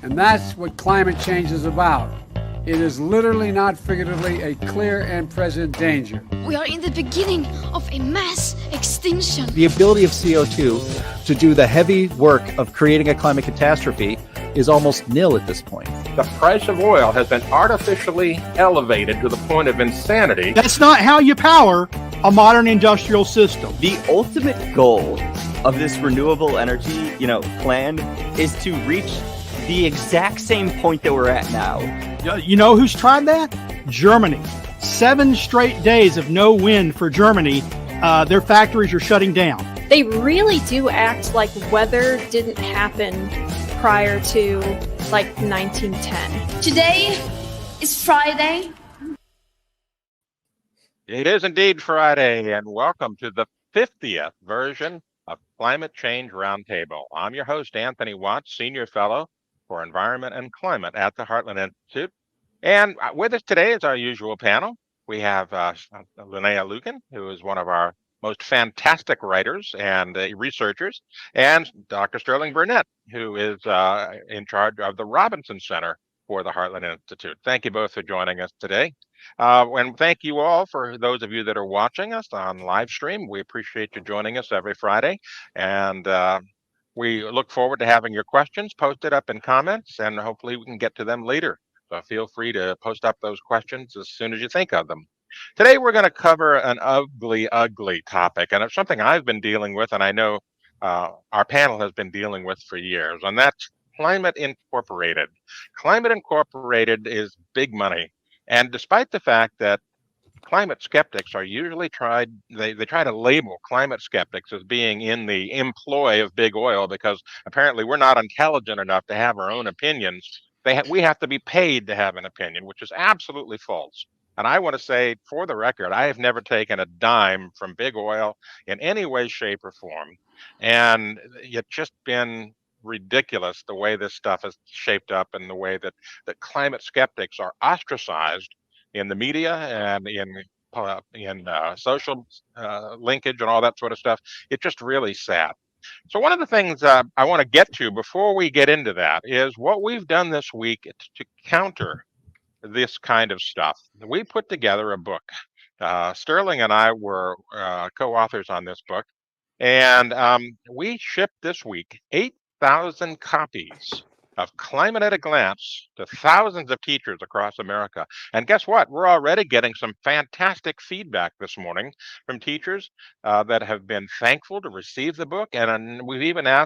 And that's what climate change is about. It is literally, not figuratively, a clear and present danger. We are in the beginning of a mass extinction. The ability of CO2 to do the heavy work of creating a climate catastrophe is almost nil at this point. The price of oil has been artificially elevated to the point of insanity. That's not how you power a modern industrial system. The ultimate goal of this renewable energy, plan is to reach the exact same point that we're at now. You know who's tried that? Germany. 7 straight days of no wind for Germany. Their factories are shutting down. They really do act like weather didn't happen prior to 1910. Today is Friday. It is indeed Friday, and welcome to the 50th version of Climate Change Roundtable. I'm your host, Anthony Watts, Senior Fellow for Environment and Climate at the Heartland Institute. And with us today is our usual panel. We have Linnea Lueken, who is one of our most fantastic writers and researchers, and Dr. Sterling Burnett, who is in charge of the Robinson Center for the Heartland Institute. Thank you both for joining us today. And thank you all for those of you that are watching us on live stream. We appreciate you joining us every Friday. And we look forward to having your questions posted up in comments, and hopefully we can get to them later. So feel free to post up those questions as soon as you think of them. Today, we're going to cover an ugly, ugly topic, and it's something I've been dealing with, and I know our panel has been dealing with for years, and that's Climate Incorporated. Climate Incorporated is big money, and despite the fact that climate skeptics are usually they try to label climate skeptics as being in the employ of big oil because apparently we're not intelligent enough to have our own opinions. We have to be paid to have an opinion, which is absolutely false. And I want to say, for the record, I have never taken a dime from big oil in any way, shape, or form. And it's just been ridiculous the way this stuff is shaped up and the way that climate skeptics are ostracized in the media and in social linkage and all that sort of stuff. It's just really sad. So one of the things I want to get to before we get into that is what we've done this week to counter this kind of stuff. We put together a book. Sterling and I were co-authors on this book, and we shipped this week 8,000 copies of Climate at a Glance to thousands of teachers across America. And guess what? We're already getting some fantastic feedback this morning from teachers that have been thankful to receive the book. And we've even had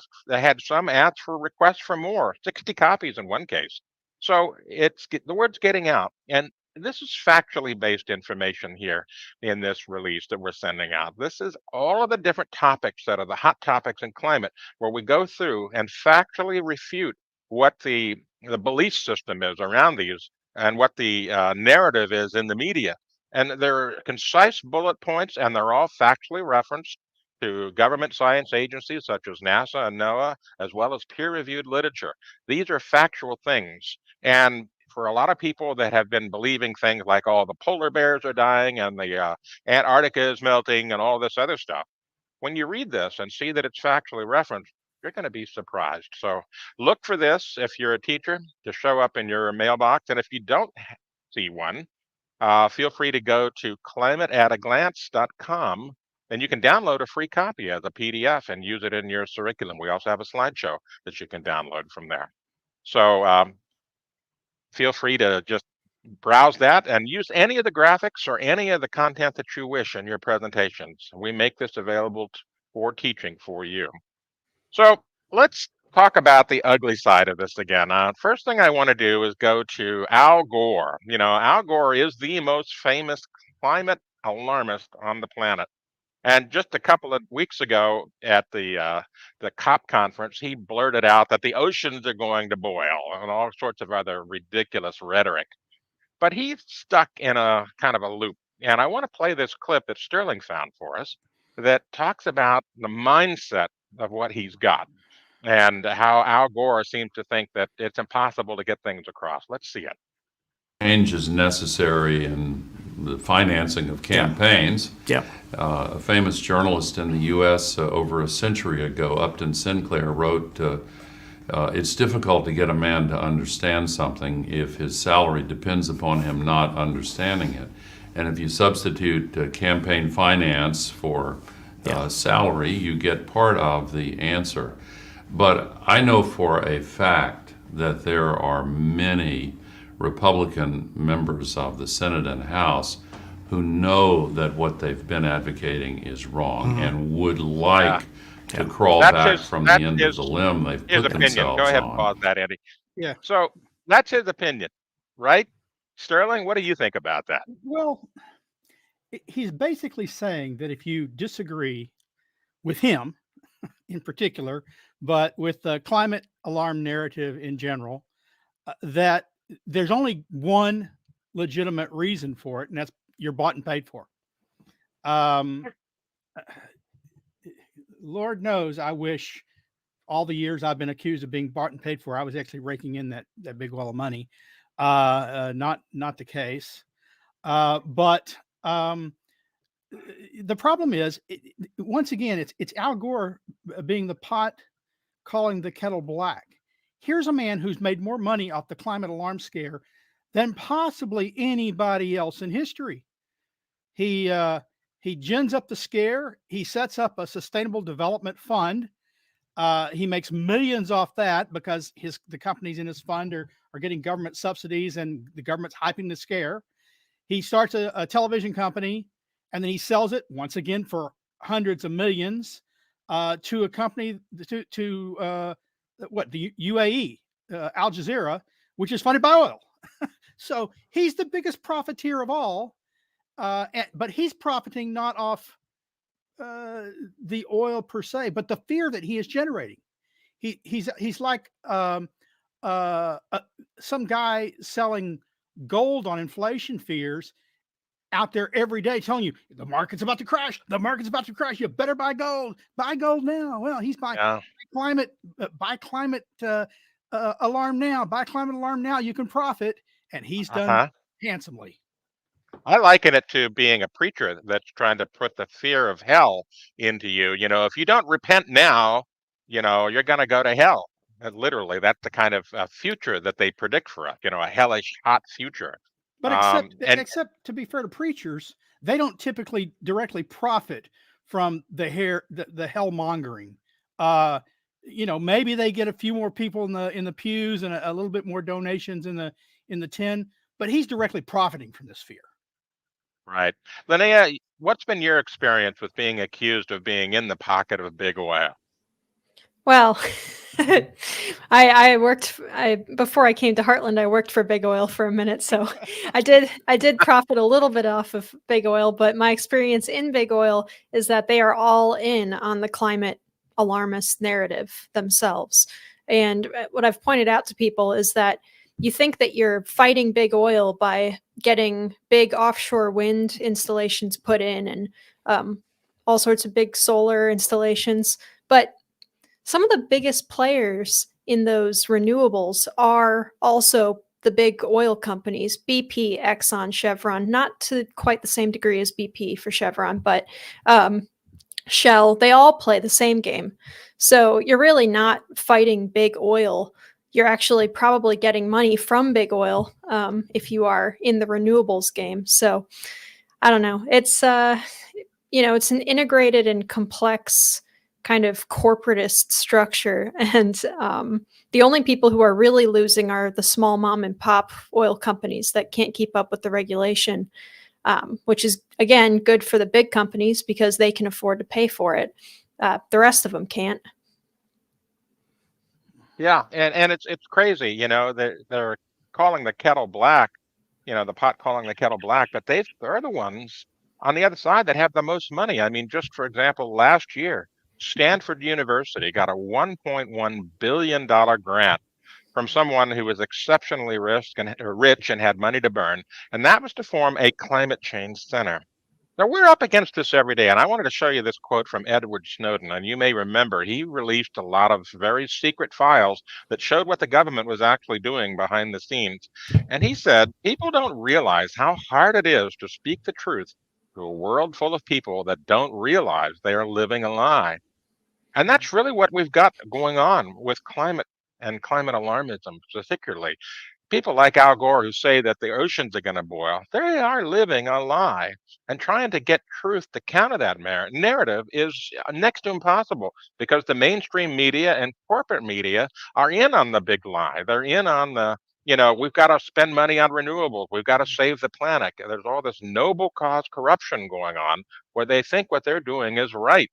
some asked for requests for more, 60 copies in one case. So the word's getting out. And this is factually based information here in this release that we're sending out. This is all of the different topics that are the hot topics in climate, where we go through and factually refute what the belief system is around these and what the narrative is in the media. And they're concise bullet points, and they're all factually referenced to government science agencies such as NASA and NOAA, as well as peer-reviewed literature. These are factual things. And for a lot of people that have been believing things like all the polar bears are dying and the Antarctica is melting and all this other stuff, when you read this and see that it's factually referenced, you're going to be surprised. So look for this, if you're a teacher, to show up in your mailbox. And if you don't see one, feel free to go to climateataglance.com, and you can download a free copy as a PDF and use it in your curriculum. We also have a slideshow that you can download from there. So feel free to just browse that and use any of the graphics or any of the content that you wish in your presentations. We make this available for teaching for you. So let's talk about the ugly side of this again. First thing I want to do is go to Al Gore. Al Gore is the most famous climate alarmist on the planet. And just a couple of weeks ago at the COP conference, he blurted out that the oceans are going to boil and all sorts of other ridiculous rhetoric. But he's stuck in a kind of a loop. And I want to play this clip that Sterling found for us that talks about the mindset of what he's got and how Al Gore seems to think that it's impossible to get things across. Let's see it. Change is necessary, and the financing of campaigns. Yeah. A famous journalist in the U.S. Over a century ago, Upton Sinclair, wrote, it's difficult to get a man to understand something if his salary depends upon him not understanding it. And if you substitute campaign finance for salary, you get part of the answer. But I know for a fact that there are many Republican members of the Senate and House who know that what they've been advocating is wrong and would like to crawl back from the end of the limb they've put themselves Go ahead on. and pause that, Andy. Yeah. So that's his opinion, right? Sterling, what do you think about that? Well, he's basically saying that if you disagree with him in particular, but with the climate alarm narrative in general, that there's only one legitimate reason for it, and that's you're bought and paid for. Lord knows, I wish all the years I've been accused of being bought and paid for, I was actually raking in that big wall of money. Not the case. But the problem is, once again, it's Al Gore being the pot calling the kettle black. Here's a man who's made more money off the climate alarm scare than possibly anybody else in history. He gins up the scare. He sets up a sustainable development fund. He makes millions off that because the companies in his fund are getting government subsidies and the government's hyping the scare. He starts a television company and then he sells it once again for hundreds of millions to a company to the UAE, Al Jazeera, which is funded by oil. So he's the biggest profiteer of all. But he's profiting not off the oil per se, but the fear that he is generating. He's like some guy selling gold on inflation fears out there every day, telling you the market's about to crash. The market's about to crash. You better buy gold. Buy gold now. Well, he's buying climate alarm now. Buy climate alarm now. You can profit, and he's done handsomely. I liken it to being a preacher that's trying to put the fear of hell into you. You know, if you don't repent now, you know, you're going to go to hell. And literally, that's the kind of future that they predict for us, you know, a hellish, hot future. But except to be fair to preachers, they don't typically directly profit from the hell mongering. You know, maybe they get a few more people in the pews and a little bit more donations in the tin, but he's directly profiting from this fear. Right. Linnea, what's been your experience with being accused of being in the pocket of big oil? Well, before I came to Heartland, I worked for Big Oil for a minute. So I did profit a little bit off of Big Oil, but my experience in Big Oil is that they are all in on the climate alarmist narrative themselves. And what I've pointed out to people is that you think that you're fighting big oil by getting big offshore wind installations put in and all sorts of big solar installations. But some of the biggest players in those renewables are also the big oil companies, BP, Exxon, Chevron, not to quite the same degree as BP for Chevron, but Shell, they all play the same game. So you're really not fighting big oil. You're actually probably getting money from big oil if you are in the renewables game. So I don't know. It's, it's an integrated and complex kind of corporatist structure. And the only people who are really losing are the small mom and pop oil companies that can't keep up with the regulation, which is, again, good for the big companies because they can afford to pay for it. The rest of them can't. Yeah, and it's crazy, you know, they're calling the kettle black, you know, the pot calling the kettle black, but they're the ones on the other side that have the most money. I mean, just for example, last year, Stanford University got a $1.1 billion grant from someone who was exceptionally rich and had money to burn, and that was to form a climate change center. Now, we're up against this every day, and I wanted to show you this quote from Edward Snowden. And you may remember he released a lot of very secret files that showed what the government was actually doing behind the scenes. And he said, people don't realize how hard it is to speak the truth to a world full of people that don't realize they are living a lie. And that's really what we've got going on with climate and climate alarmism, particularly. People like Al Gore who say that the oceans are going to boil, they are living a lie. And trying to get truth to counter that narrative is next to impossible because the mainstream media and corporate media are in on the big lie. They're in on the, we've got to spend money on renewables. We've got to save the planet. There's all this noble cause corruption going on where they think what they're doing is right.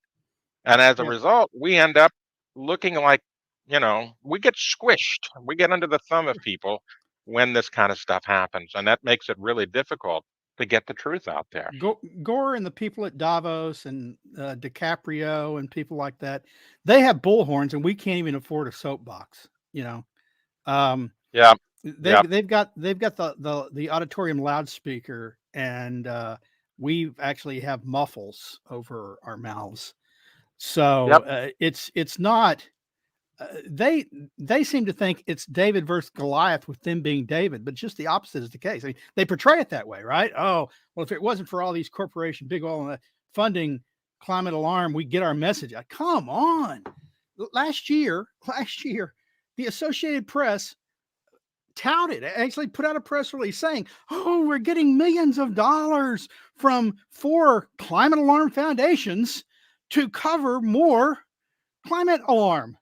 And as a result, we end up looking like, we get squished. We get under the thumb of people when this kind of stuff happens. And that makes it really difficult to get the truth out there. Gore and the people at Davos and DiCaprio and people like that, they have bullhorns and we can't even afford a soapbox, Yeah. They've got the auditorium loudspeaker and we actually have muffles over our mouths. So it's not. They seem to think it's David versus Goliath with them being David, but just the opposite is the case. I mean, they portray it that way, right? Oh, well, if it wasn't for all these corporations, big oil, and funding climate alarm, we get our message. Come on. Last year, the Associated Press touted, actually put out a press release saying, oh, we're getting millions of dollars from 4 climate alarm foundations to cover more climate alarm.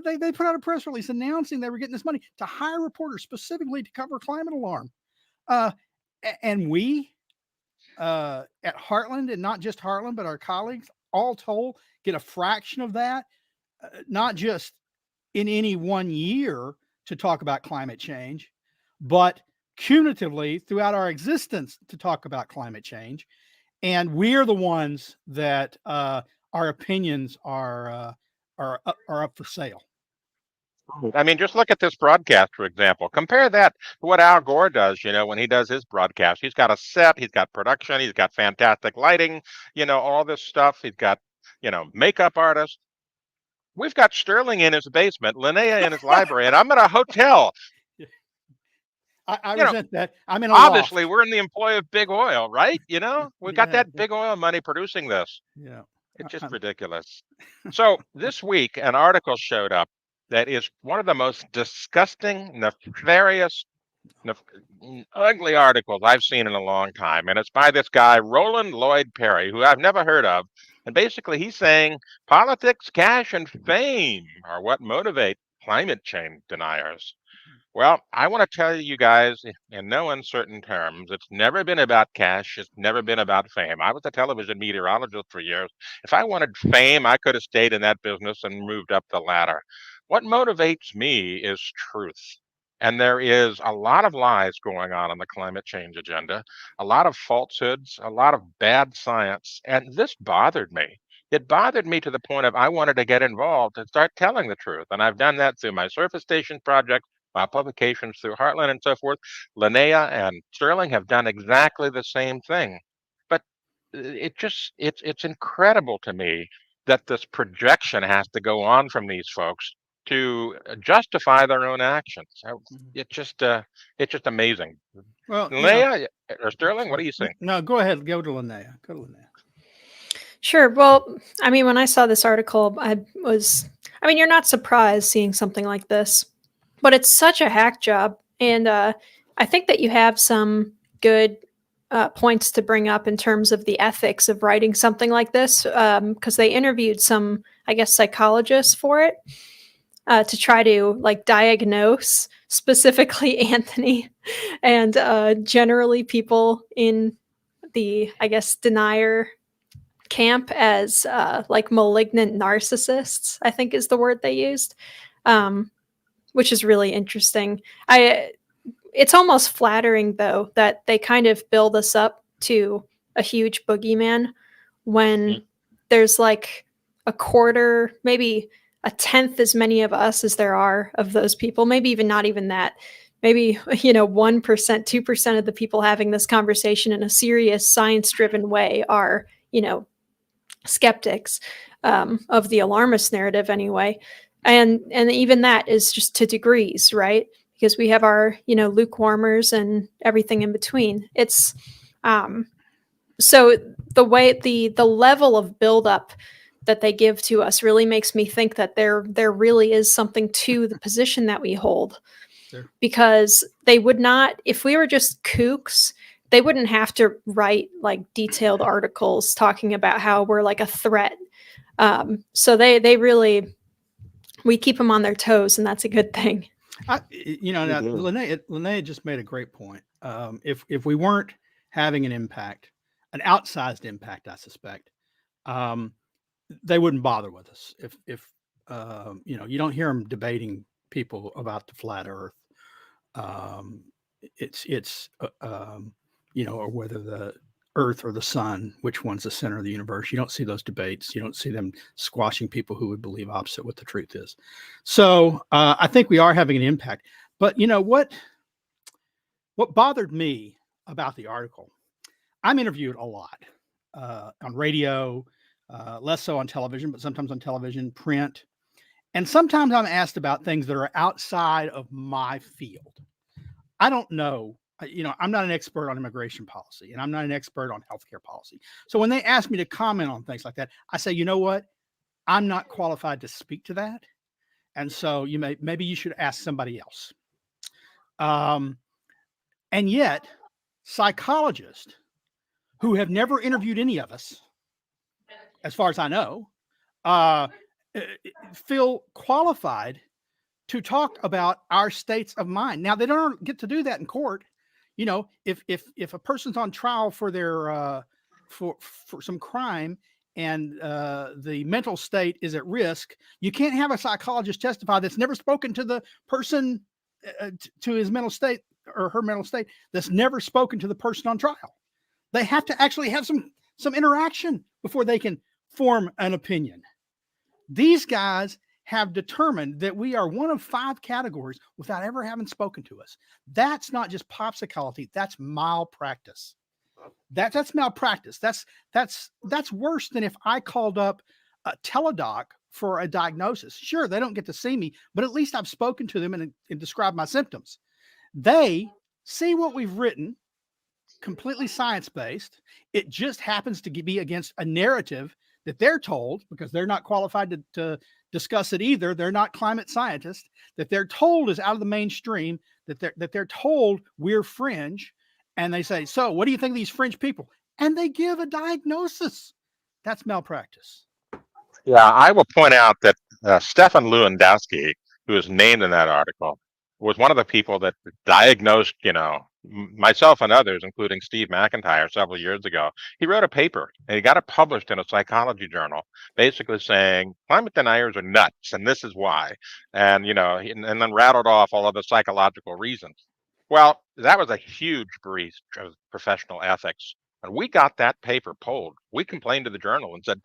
They put out a press release announcing they were getting this money to hire reporters specifically to cover climate alarm. And we at Heartland, and not just Heartland, but our colleagues, all told, get a fraction of that, not just in any one year to talk about climate change, but cumulatively throughout our existence to talk about climate change. And we're the ones that our opinions are up for sale. I mean, just look at this broadcast, for example. Compare that to what Al Gore does, when he does his broadcast. He's got a set, he's got production, he's got fantastic lighting, all this stuff. He's got, makeup artists. We've got Sterling in his basement, Linnea in his library, and I'm in a hotel. I resent that. I'm in a obviously, loft. We're in the employ of big oil, right? We've got that big oil money producing this. Yeah. It's just ridiculous. So this week, an article showed up that is one of the most disgusting, nefarious, ugly articles I've seen in a long time. And it's by this guy, Roland Lloyd Parry, who I've never heard of. And basically, he's saying politics, cash, and fame are what motivate climate change deniers. Well, I want to tell you guys in no uncertain terms, it's never been about cash. It's never been about fame. I was a television meteorologist for years. If I wanted fame, I could have stayed in that business and moved up the ladder. What motivates me is truth. And there is a lot of lies going on the climate change agenda, a lot of falsehoods, a lot of bad science. And this bothered me. It bothered me to the point of I wanted to get involved and start telling the truth. And I've done that through my surface station project, my publications through Heartland and so forth. Linnea and Sterling have done exactly the same thing. But it's incredible to me that this projection has to go on from these folks to justify their own actions. It's just amazing. Well, Linnea or Sterling, what do you think? No, go ahead. Go to Linnea. Sure. Well, I mean, when I saw this article, you're not surprised seeing something like this. But it's such a hack job. And I think that you have some good points to bring up in terms of the ethics of writing something like this, because they interviewed some, I guess, psychologists for it to try to diagnose specifically Anthony and generally people in the, I guess, denier camp as malignant narcissists, I think is the word they used. Which is really interesting. It's almost flattering, though, that they kind of build us up to a huge boogeyman when there's a quarter, maybe a tenth as many of us as there are of those people, maybe even not even that, maybe 1%, 2% of the people having this conversation in a serious science-driven way are skeptics of the alarmist narrative anyway, and even that is just to degrees, right? Because we have our lukewarmers and everything in between. It's so the way the level of buildup that they give to us really makes me think that there really is something to the position that we hold. Sure. Because they would not, if we were just kooks, they wouldn't have to write like detailed articles talking about how we're like a threat. So they really, we keep them on their toes, and that's a good thing. Linnea just made a great point. If we weren't having an impact, an outsized impact, I suspect, they wouldn't bother with us. If you don't hear them debating people about the flat Earth, or whether the Earth or the sun, which one's the center of the universe. You don't see those debates. You don't see them squashing people who would believe opposite what the truth is. So I think we are having an impact. But what bothered me about the article, I'm interviewed a lot on radio, less so on television, but sometimes on television, print. And sometimes I'm asked about things that are outside of my field. I don't know. I'm not an expert on immigration policy, and I'm not an expert on healthcare policy. So when they ask me to comment on things like that, I say, you know what? I'm not qualified to speak to that. And so maybe you should ask somebody else. And yet, psychologists who have never interviewed any of us, as far as I know, feel qualified to talk about our states of mind. Now, they don't get to do that in court. If a person's on trial for their for some crime and the mental state is at risk, you can't have a psychologist testify that's never spoken to the person to his mental state or her mental state, that's never spoken to the person on trial. They have to actually have some interaction before they can form an opinion. These guys have determined that we are one of 5 categories without ever having spoken to us. That's not just popsicology. That's malpractice. That's malpractice. That's worse than if I called up a teledoc for a diagnosis. Sure, they don't get to see me, but at least I've spoken to them and described my symptoms. They see what we've written, completely science-based. It just happens to be against a narrative that they're told, because they're not qualified to discuss it either. They're not climate scientists, that they're told is out of the mainstream, that they're told we're fringe. And they say, so what do you think of these fringe people? And they give a diagnosis. That's malpractice. Yeah, I will point out that Stefan Lewandowski, who is named in that article, was one of the people that diagnosed, myself and others, including Steve McIntyre, several years ago. He wrote a paper and he got it published in a psychology journal, basically saying climate deniers are nuts and this is why. And, and then rattled off all of the psychological reasons. Well, that was a huge breach of professional ethics. And we got that paper pulled. We complained to the journal and said,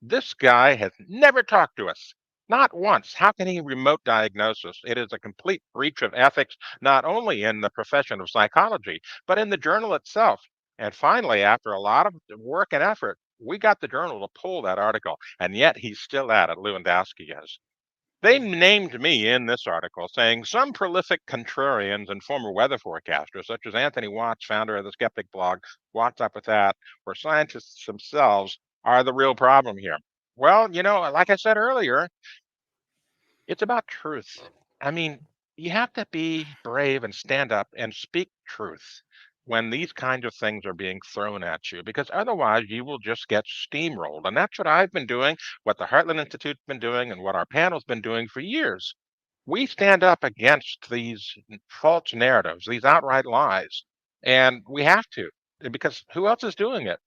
this guy has never talked to us. Not once. How can he remote diagnosis? It is a complete breach of ethics, not only in the profession of psychology, but in the journal itself. And finally, after a lot of work and effort, we got the journal to pull that article. And yet he's still at it, Lewandowski is. They named me in this article, saying some prolific contrarians and former weather forecasters, such as Anthony Watts, founder of the Skeptic blog, What's Up With That, or scientists themselves, are the real problem here. Well, like I said earlier, it's about truth. I mean, you have to be brave and stand up and speak truth when these kinds of things are being thrown at you, because otherwise you will just get steamrolled. And that's what I've been doing, what the Heartland Institute's been doing, and what our panel's been doing for years. We stand up against these false narratives, these outright lies, and we have to, because who else is doing it?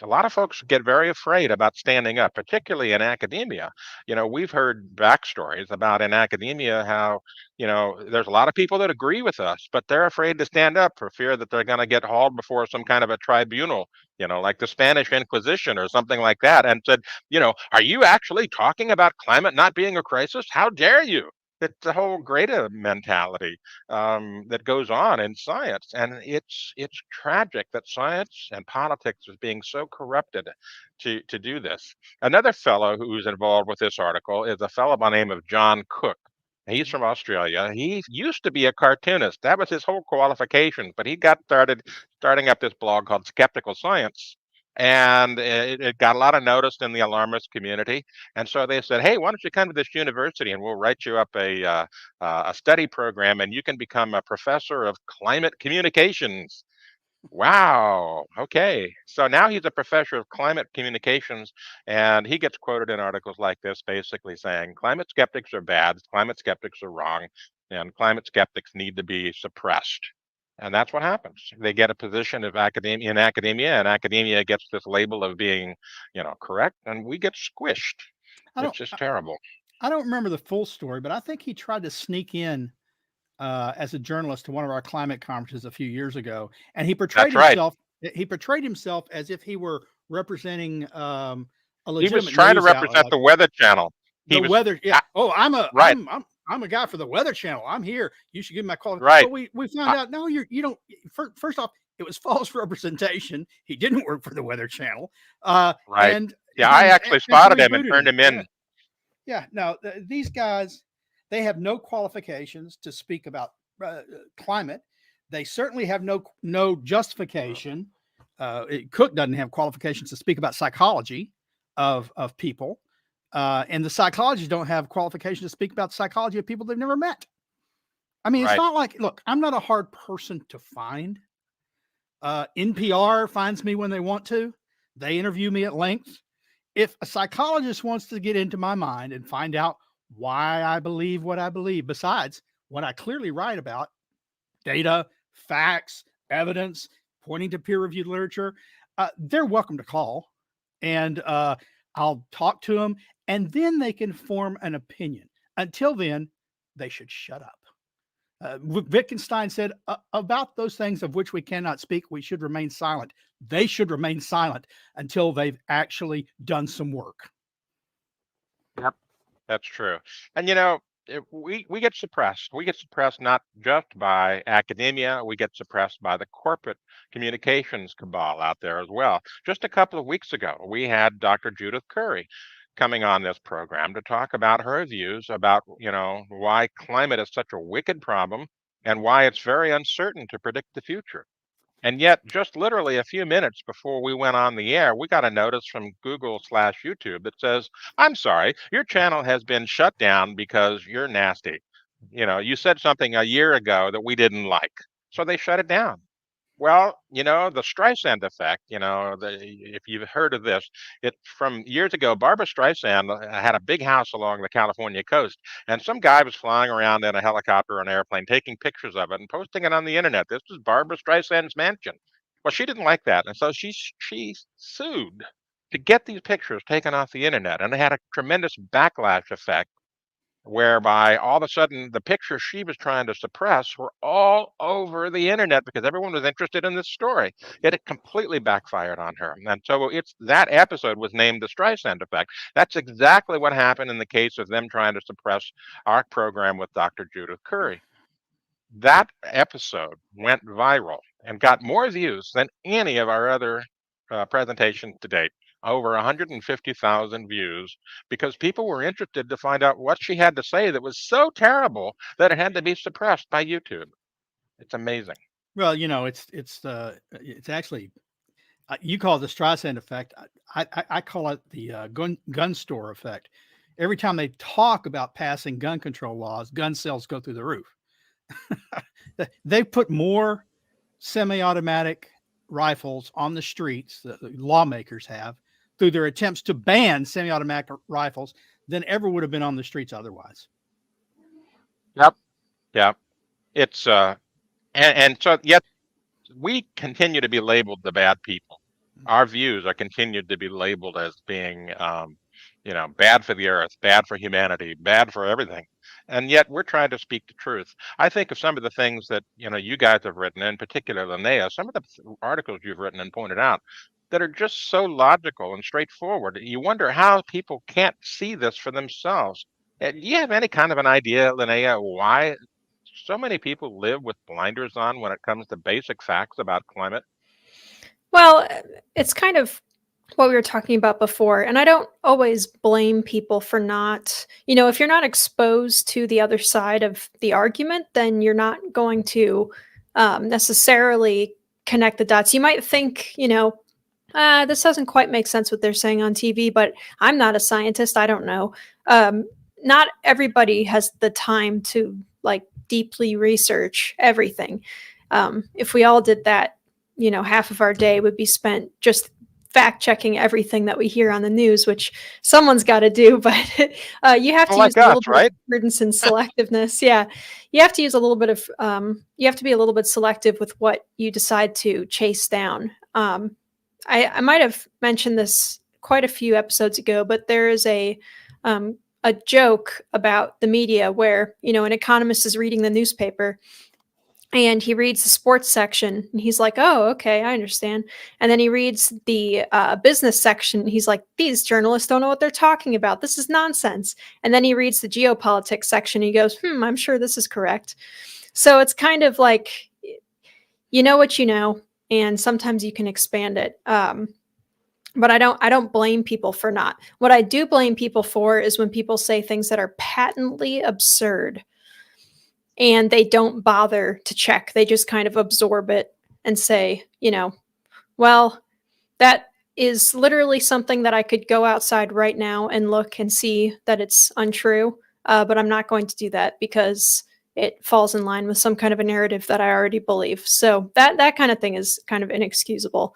A lot of folks get very afraid about standing up, particularly in academia. We've heard backstories about in academia how, there's a lot of people that agree with us, but they're afraid to stand up for fear that they're going to get hauled before some kind of a tribunal, like the Spanish Inquisition or something like that, and said, are you actually talking about climate not being a crisis? How dare you? It's the whole Greta mentality that goes on in science, and it's tragic that science and politics is being so corrupted to do this. Another fellow who's involved with this article is a fellow by the name of John Cook. He's from Australia. He used to be a cartoonist. That was his whole qualification, but he got starting up this blog called Skeptical Science. And it got a lot of notice in the alarmist community. And so they said, hey, why don't you come to this university and we'll write you up a study program and you can become a professor of climate communications. Wow. Okay. So now he's a professor of climate communications, and he gets quoted in articles like this, basically saying climate skeptics are bad, climate skeptics are wrong, and climate skeptics need to be suppressed. And that's what happens. They get a position of academia in academia, and academia gets this label of being, correct, and we get squished. It's just terrible. I don't remember the full story, but I think he tried to sneak in as a journalist to one of our climate conferences a few years ago, and he portrayed himself. Right. He portrayed himself as if he were representing a legitimate. He was trying to represent the Weather Channel. Weather, yeah. Oh, right. I'm a guy for the Weather Channel. I'm here. You should give me a call. Right. But we found out no, you don't. First off, it was false representation. He didn't work for the Weather Channel. Right. And I actually spotted him and turned him in. Yeah. No, these guys, they have no qualifications to speak about climate. They certainly have no justification. Cook doesn't have qualifications to speak about psychology of people. And the psychologists don't have qualifications to speak about the psychology of people they've never met. I mean, it's not like, look, I'm not a hard person to find. NPR finds me when they want to. They interview me at length. If a psychologist wants to get into my mind and find out why I believe what I believe, besides what I clearly write about, data, facts, evidence, pointing to peer-reviewed literature, they're welcome to call. And I'll talk to them, and then they can form an opinion. Until then, they should shut up. Wittgenstein said about those things of which we cannot speak, we should remain silent. They should remain silent until they've actually done some work. Yep, that's true. And we get suppressed. We get suppressed not just by academia, we get suppressed by the corporate communications cabal out there as well. Just a couple of weeks ago, we had Dr. Judith Curry coming on this program to talk about her views about, why climate is such a wicked problem and why it's very uncertain to predict the future. And yet, just literally a few minutes before we went on the air, we got a notice from Google/YouTube that says, I'm sorry, your channel has been shut down because you're nasty. You said something a year ago that we didn't like. So they shut it down. Well, the Streisand effect, if you've heard of this, it's from years ago. Barbara Streisand had a big house along the California coast, and some guy was flying around in a helicopter or an airplane, taking pictures of it and posting it on the internet. This was Barbara Streisand's mansion. Well, she didn't like that, and so she sued to get these pictures taken off the internet, and it had a tremendous backlash effect, whereby all of a sudden the pictures she was trying to suppress were all over the internet because everyone was interested in this story. It completely backfired on her. And so that episode was named the Streisand effect. That's exactly what happened in the case of them trying to suppress our program with Dr. Judith Curry. That episode went viral and got more views than any of our other presentations to date. Over 150,000 views, because people were interested to find out what she had to say that was so terrible that it had to be suppressed by YouTube. It's amazing. Well, it's actually, you call it the Streisand effect. I call it the gun store effect. Every time they talk about passing gun control laws, gun sales go through the roof. They put more semi-automatic rifles on the streets, the lawmakers have, through their attempts to ban semi-automatic rifles than ever would have been on the streets otherwise. Yep. It's and so yet we continue to be labeled the bad people. Our views are continued to be labeled as being bad for the earth, bad for humanity, bad for everything. And yet we're trying to speak the truth. I think of some of the things that you guys have written, in particular Linnea, some of the articles you've written and pointed out that are just so logical and straightforward. You wonder how people can't see this for themselves. Do you have any kind of an idea, Linnea, why so many people live with blinders on when it comes to basic facts about climate? Well, it's kind of what we were talking about before. And I don't always blame people for not, if you're not exposed to the other side of the argument, then you're not going to necessarily connect the dots. You might think, this doesn't quite make sense what they're saying on TV, but I'm not a scientist. I don't know. Not everybody has the time to like deeply research everything. If we all did that, half of our day would be spent just fact checking everything that we hear on the news, which someone's got to do, but you have to use Like a little us, bit right? of prudence and selectiveness. Yeah. You have to use a little bit of, you have to be a little bit selective with what you decide to chase down. I might have mentioned this quite a few episodes ago, but there is a joke about the media where, an economist is reading the newspaper and he reads the sports section and he's like, oh, okay, I understand. And then he reads the business section and he's like, these journalists don't know what they're talking about. This is nonsense. And then he reads the geopolitics section and he goes, I'm sure this is correct. So it's kind of like, you know what you know, and sometimes you can expand it. But I don't blame people for not. What I do blame people for is when people say things that are patently absurd and they don't bother to check. They just kind of absorb it and say, well, that is literally something that I could go outside right now and look and see that it's untrue. But I'm not going to do that because it falls in line with some kind of a narrative that I already believe. So that kind of thing is kind of inexcusable.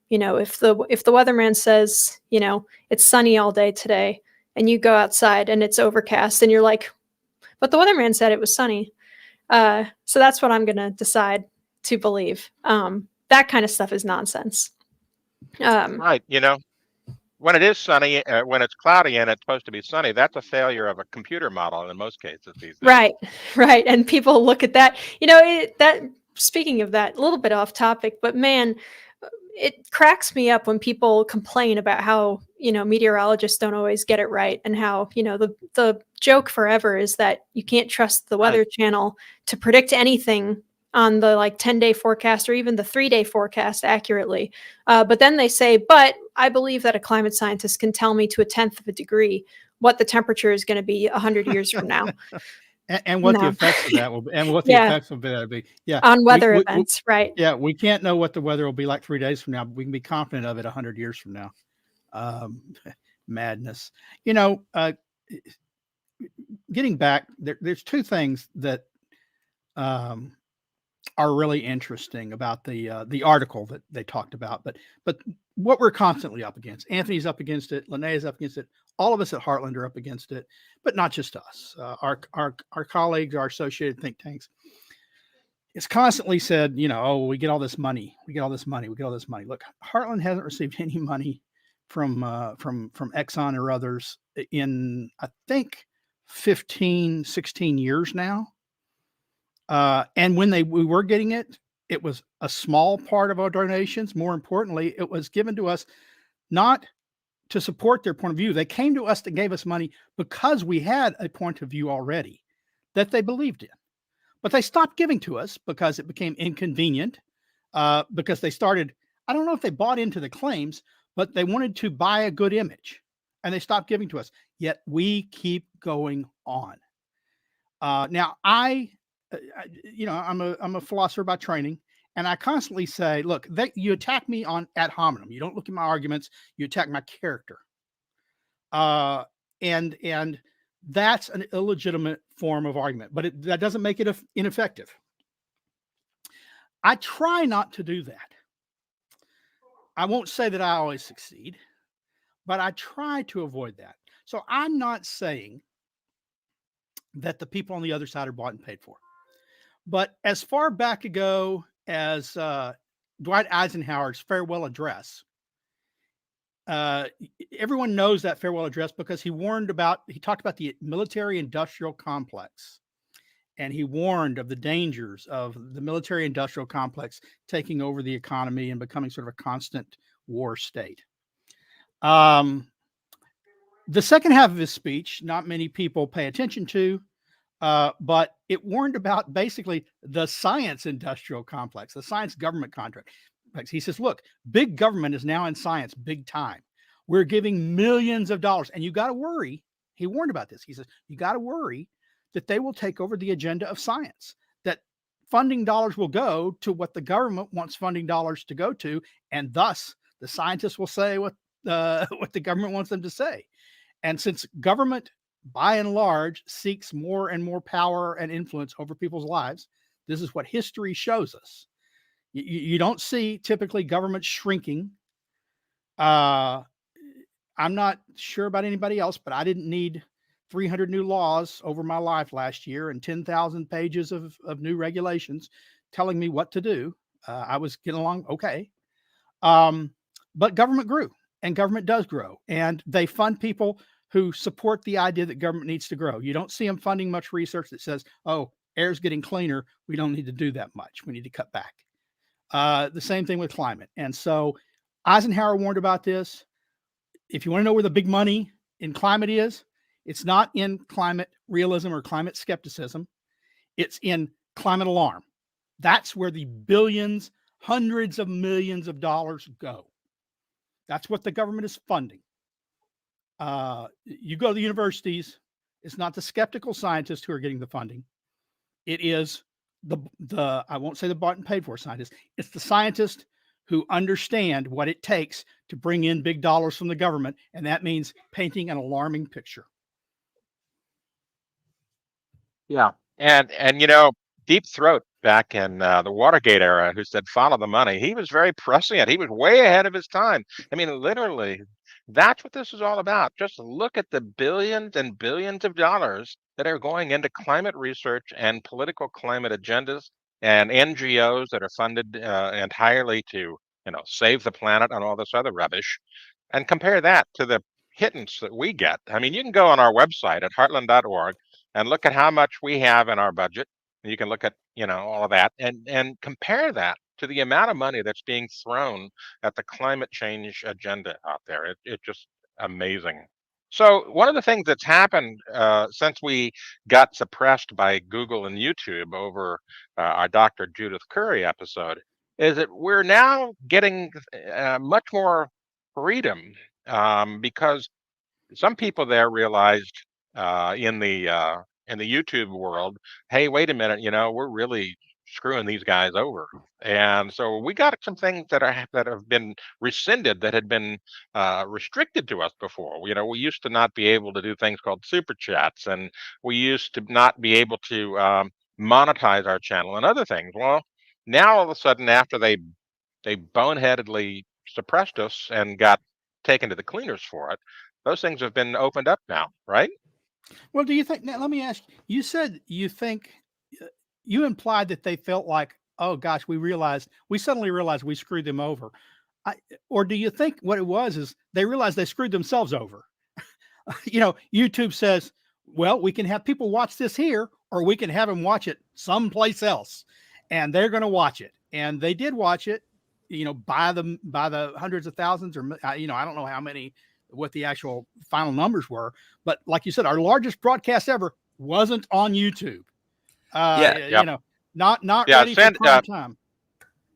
If the weatherman says, it's sunny all day today, and you go outside and it's overcast, and you're like, but the weatherman said it was sunny. So that's what I'm going to decide to believe. That kind of stuff is nonsense. Right. When it is sunny, when it's cloudy and it's supposed to be sunny, that's a failure of a computer model in most cases these days. Right. And people look at that, speaking of that, a little bit off topic, but man, it cracks me up when people complain about how, meteorologists don't always get it right, and how, the joke forever is that you can't trust the Weather Channel to predict anything on the 10-day forecast or even the 3-day forecast accurately. But then they say, but I believe that a climate scientist can tell me to a 1/10 of a degree what the temperature is going to be 100 years from now. And what the effects of that will be, and what the Yeah. effects of that will be. Yeah. On weather events, right? Yeah, we can't know what the weather will be like 3 days from now, but we can be confident of it 100 years from now. Madness. Getting back, there's two things that are really interesting about the article that they talked about, but what we're constantly up against. Anthony's up against it. Linnea's up against it. All of us at Heartland are up against it, but not just us. Our colleagues, our associated think tanks. It's constantly said, oh, we get all this money. We get all this money. We get all this money. Look, Heartland hasn't received any money from Exxon or others in, I think, 15, 16 years now. And when we were getting it, it was a small part of our donations. More importantly, it was given to us not to support their point of view. They came to us and gave us money because we had a point of view already that they believed in. But they stopped giving to us because it became inconvenient, because they started, I don't know if they bought into the claims, but they wanted to buy a good image, and they stopped giving to us. Yet we keep going on. Now, I'm a philosopher by training, and I constantly say, look, you attack me ad hominem. You don't look at my arguments. You attack my character. And that's an illegitimate form of argument, but that doesn't make it ineffective. I try not to do that. I won't say that I always succeed, but I try to avoid that. So I'm not saying that the people on the other side are bought and paid for. But as far back ago as Dwight Eisenhower's farewell address, everyone knows that farewell address because he talked about the military industrial complex, and he warned of the dangers of the military industrial complex taking over the economy and becoming sort of a constant war state. The second half of his speech, not many people pay attention to, but it warned about basically the science industrial complex, the science government contract. He says, look, big government is now in science big time. We're giving millions of dollars, and you got to worry. He warned about this. He says, you got to worry that they will take over the agenda of science, that funding dollars will go to what the government wants funding dollars to go to, and thus the scientists will say what the government wants them to say. And since government, by and large, seeks more and more power and influence over people's lives, this is what history shows us. You don't see typically government shrinking. I'm not sure about anybody else, but I didn't need 300 new laws over my life last year and 10,000 pages of new regulations telling me what to do. I was getting along okay. But government grew, and government does grow, and they fund people who support the idea that government needs to grow. You don't see them funding much research that says, oh, air's getting cleaner, we don't need to do that much, we need to cut back. The same thing with climate. And so Eisenhower warned about this. If you want to know where the big money in climate is, it's not in climate realism or climate skepticism. It's in climate alarm. That's where the billions, hundreds of millions of dollars go. That's what the government is funding. You go to the universities, it's not the skeptical scientists who are getting the funding. It is the I won't say the bought and paid for scientists. It's the scientists who understand what it takes to bring in big dollars from the government, and that means painting an alarming picture. Yeah, and Deep Throat back in the Watergate era, who said follow the money, he was very prescient. He was way ahead of his time. I mean, literally, that's what this is all about. Just look at the billions and billions of dollars that are going into climate research and political climate agendas and NGOs that are funded entirely to, save the planet and all this other rubbish, and compare that to the pittance that we get. I mean, you can go on our website at heartland.org and look at how much we have in our budget. You can look at, all of that and compare that to the amount of money that's being thrown at the climate change agenda out there. It's just amazing. So one of the things that's happened since we got suppressed by Google and YouTube over our Dr. Judith Curry episode is that we're now getting much more freedom because some people there realized in the YouTube world, hey, wait a minute, we're really screwing these guys over. And so we got some things that have been rescinded that had been restricted to us before. We used to not be able to do things called super chats, and we used to not be able to monetize our channel and other things. Well, now all of a sudden, after they boneheadedly suppressed us and got taken to the cleaners for it, those things have been opened up now, right? Well, do you think, now let me ask you, said you think, you implied that they felt like, oh gosh, we suddenly realized we screwed them over. Or do you think what it was is they realized they screwed themselves over? YouTube says, well, we can have people watch this here, or we can have them watch it someplace else. And they're going to watch it. And they did watch it, by the hundreds of thousands, or, I don't know how many, what the actual final numbers were, but like you said, our largest broadcast ever wasn't on YouTube. Not ready for prime time.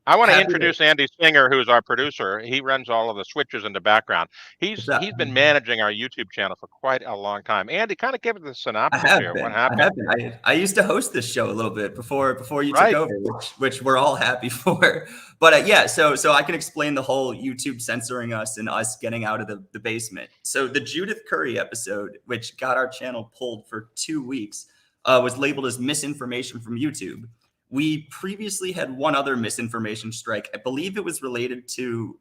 I want to introduce Andy Singer, who's our producer. He runs all of the switches in the background. He's been managing our YouTube channel for quite a long time. Andy, kind of give us the synopsis here. What happened? I used to host this show a little bit before you took over, which we're all happy for. But so I can explain the whole YouTube censoring us and us getting out of the basement. So the Judith Curry episode, which got our channel pulled for 2 weeks, was labeled as misinformation from YouTube. We previously had one other misinformation strike. I believe it was related to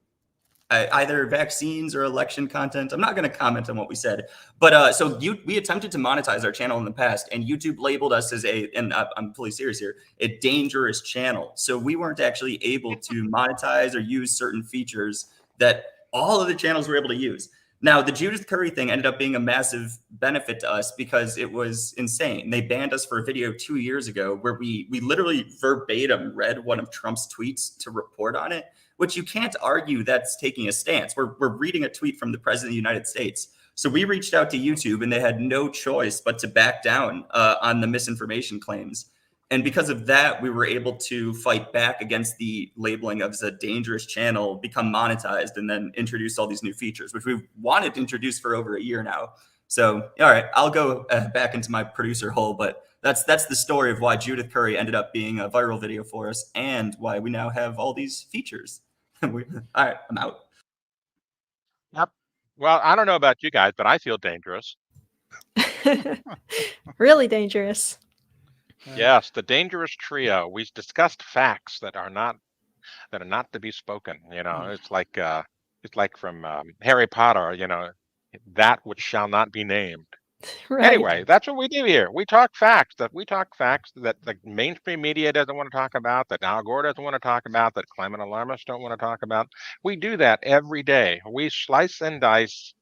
either vaccines or election content. I'm not going to comment on what we said, but we attempted to monetize our channel in the past, and YouTube labeled us as and I'm fully serious here, a dangerous channel. So we weren't actually able to monetize or use certain features that all of the channels were able to use. Now, the Judith Curry thing ended up being a massive benefit to us because it was insane. They banned us for a video 2 years ago where we literally verbatim read one of Trump's tweets to report on it, which you can't argue that's taking a stance. We're reading a tweet from the president of the United States. So we reached out to YouTube, and they had no choice but to back down on the misinformation claims. And because of that, we were able to fight back against the labeling of as a dangerous channel, become monetized, and then introduce all these new features, which we've wanted to introduce for over a year now. So, all right, I'll go back into my producer hole, but that's the story of why Judith Curry ended up being a viral video for us, and why we now have all these features. All right, I'm out. Yep. Well, I don't know about you guys, but I feel dangerous. Really dangerous. Yes, the dangerous trio. We discussed facts that are not to be spoken. You know, it's like from Harry Potter. You know, that which shall not be named. Right. Anyway, that's what we do here. We talk facts that the mainstream media doesn't want to talk about, that Al Gore doesn't want to talk about, that climate alarmists don't want to talk about. We do that every day. We slice and dice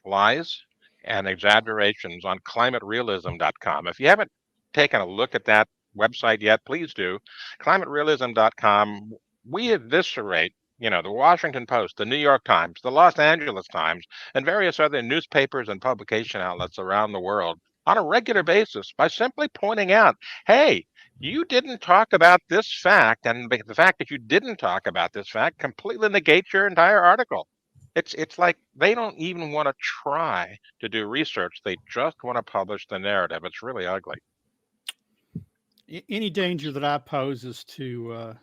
lies and exaggerations on climaterealism.com. If you haven't taken a look at that website yet, please do. Climaterealism.com. We eviscerate, you know, the Washington Post, the New York Times, the Los Angeles Times, and various other newspapers and publication outlets around the world on a regular basis by simply pointing out, hey, you didn't talk about this fact, and the fact that you didn't talk about this fact completely negates your entire article. It's like they don't even want to try to do research. They just want to publish the narrative. It's really ugly. Any danger that I pose is to